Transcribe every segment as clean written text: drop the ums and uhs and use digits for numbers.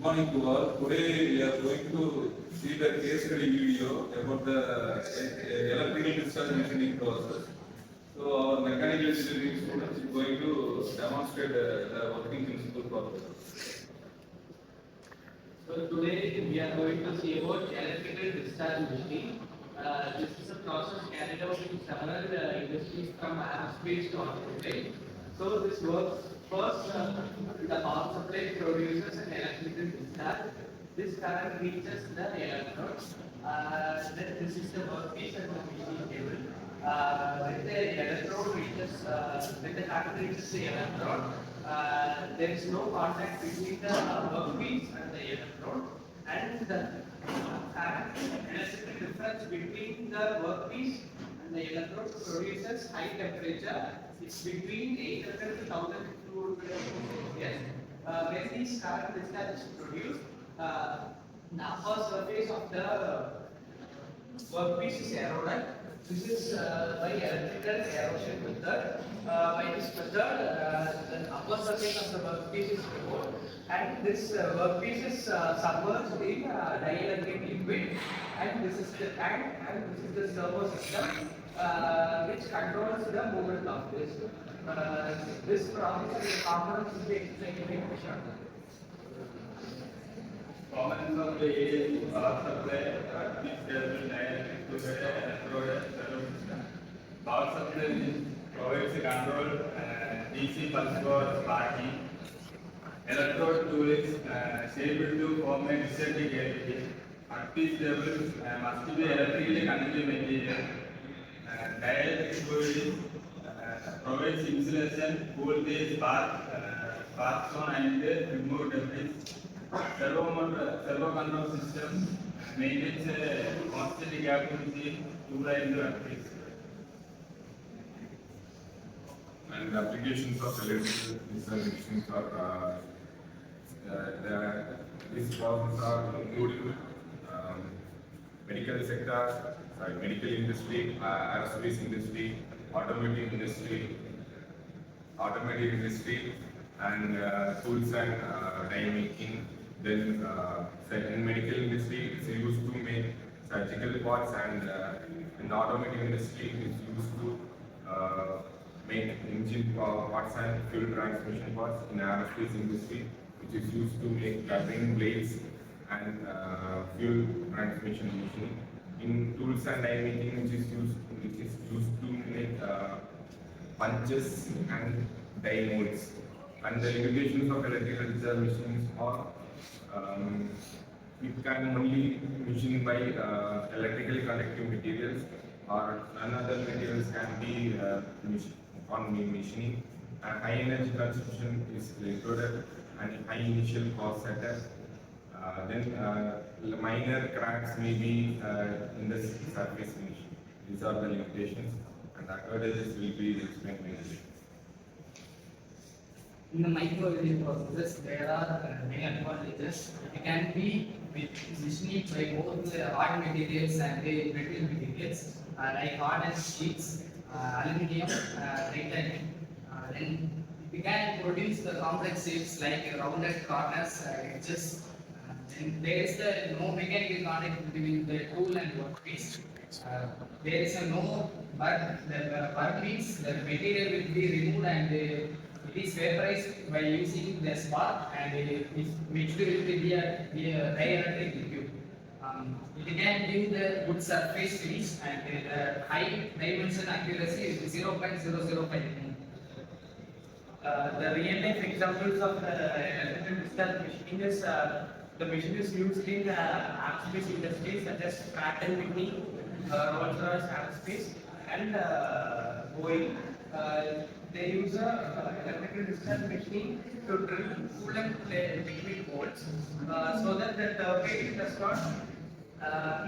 Morning to all. Today we are going to see the case study video about the electrical discharge machining process. So our mechanical engineering students is going to demonstrate the working principle for this. So today we are going to see about electrical discharge machining. This is a process carried out in several industries from aerospace to automobile. So this works first. The power supply produces an electrical discharge. This current reaches the electrodes. Then this is the workpiece and the machining table. When the electrode reaches, when the current reaches the electrode, there is no contact between the workpiece and the electrode, and the electrical difference between the workpiece and the electrode produces high temperature. It's between 800 to 1200 Celsius. When this current discharge is produced, the upper surface of the workpiece is eroded. This is by electrical erosion method. By this method, the upper surface of the workpiece is removed, and this workpiece is submerged in dielectric liquid. And this is the tank, and this is the servo system, which controls the movement of this. This process is components will be explained in the short. Components of the AC power supply are this cable, dielectric, electrode, servo system. Power supply provides a control DC pulse for sparking. Electrode tool is able to form a discharge cavity. Workpiece tables must be electrically conductive material. Dielectric fluid provides insulation, cool the spark zone and remove debris. Servo control system maintains a constant gap between two lines of workpiece. And the applications of electrical discharge machines are these processes are including medical sector, medical industry, aerospace industry, automotive industry, and tools and die making. Then in medical industry, it's used to make surgical parts, and in the automotive industry, it's used to make engine parts and fuel transmission parts. In aerospace industry, which is used to make turbine blades and fuel transmission machining. In tools and die making, which is used to make punches and die molds. And the limitations of electrical discharge machines are it can only machine by electrically conductive materials, or another materials can be on machining. High energy consumption is recorded and high initial cost setup. Then minor cracks may be in the surface finish. These are the limitations, and advantages will be explained later. In the micro processes, there are many advantages. It can be machining by both the hard materials and the brittle materials, like hardened sheets, aluminium, titanium. Then we can produce the complex shapes like rounded corners, edges. Then there is no mechanical contact between the tool and workpiece. There is no but the work means the material will be removed and it is vaporized by using the spark, and which will be a dielectric liquid. It can give the good surface finish, and the high dimension accuracy is 0.005. The real life examples of the electrical discharge machining is the machine is used in aerospace industries such as Pratt and Whitney, Rolls-Royce Aerospace, and Boeing. They use electrical discharge machining to drill coolant liquid holes so that the turbine does not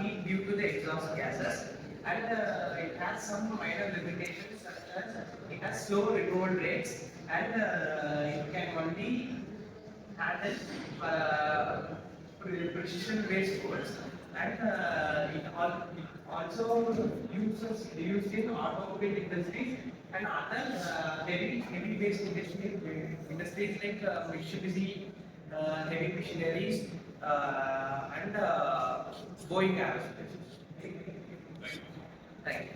heat due to the exhaust gases, and it has some minor limitations such as it has slow removal rates, and it can only handle precision based holes, and it also used in automobile industries and other heavy based industries like Mitsubishi, heavy machineries, and going aerospace. Okay. Thank you.